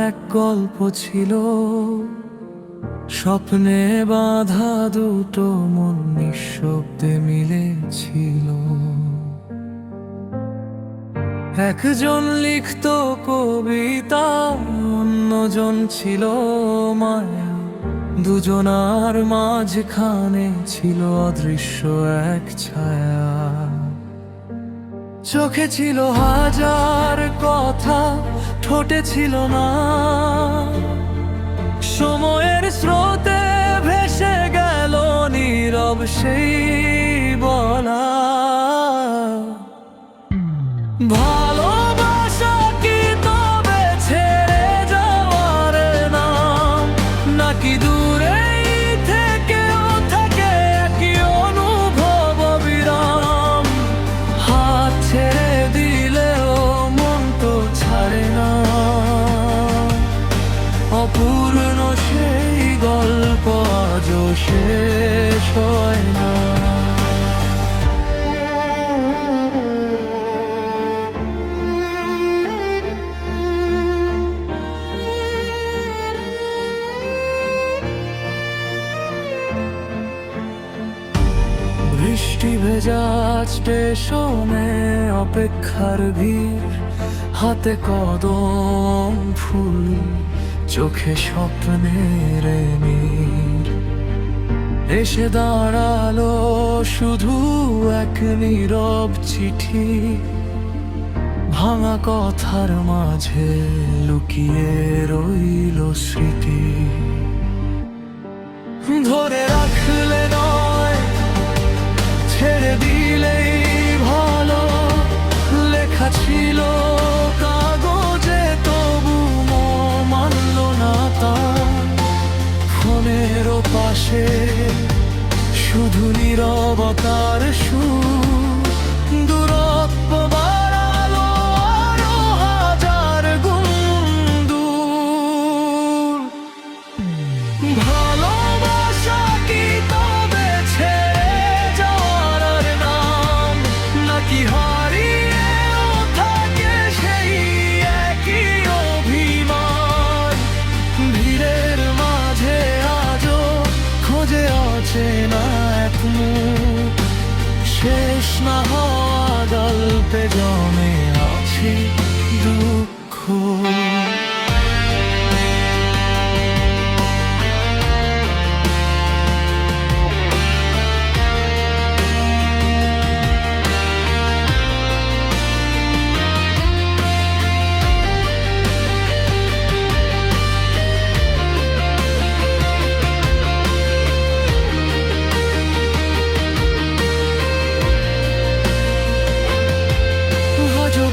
এক গল্প ছিল, স্বপ্নে বাঁধা দুটো মন নিঃশব্দে মিলেছিল। একজন লিখত কবিতা, অন্যজন ছিল মায়া, দুজনার মাঝখানে ছিল অদৃশ্য এক ছায়া। চোখে ছিল হাজার কথা, ঠোঁটে ছিল না। সময়ের স্রোতে ভেসে গেল নীরব সেই বলা। ভালোবাসা কি তবে ছেড়ে যাওয়ার নাম, নাকি দূরেই থেকেও থাকে একই অনুভব অবিরাম? হাত ছেড়ে দিলেও মন তো ছাড়ে না, অপূর্ণ সেই গল্প আজও শেষ হয় না। বৃষ্টি ভেজা স্টেশনে অপেক্ষার ভিড়, হাতে কদম ফুল, চোখে স্বপ্নের নীর। এসে দাঁড়ালো শুধু এক নীরব চিঠি, ভাঙা কথার মাঝে লুকিয়ে রইল স্মৃতি। ধরে রাখলে নয়, ছেড়ে দিলেই ভালো, লেখা ছিল কাগজে তবু মানল না তা। ফোনের পাশে শুধু নীরবতার সুর, দূরত্ব বাড়ালো আরো হাজার গুণ দূর। ভালোবাসা কি তবে ছেড়ে যাওয়ার নাম, নাকি হারিয়েও থাকে সেই একই অভিমান? ভিড়ের মাঝে আজও খোঁজে অচেনা এক মুখ, শেষ না হওয়া গল্পে জমে আছে দুঃখ।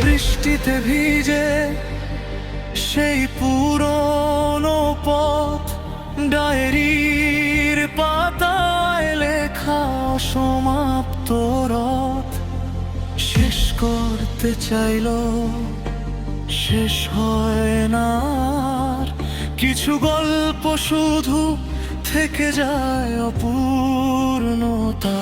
বৃষ্টিতে ভিজে সেই পুরনো পথ, ডায়েরির পাতায় লেখা সমাপ্ত রথ। শেষ করতে চাইলো শেষ হয় না আর, কিছু গল্প শুধু থেকে যায় অপূর্ণতা।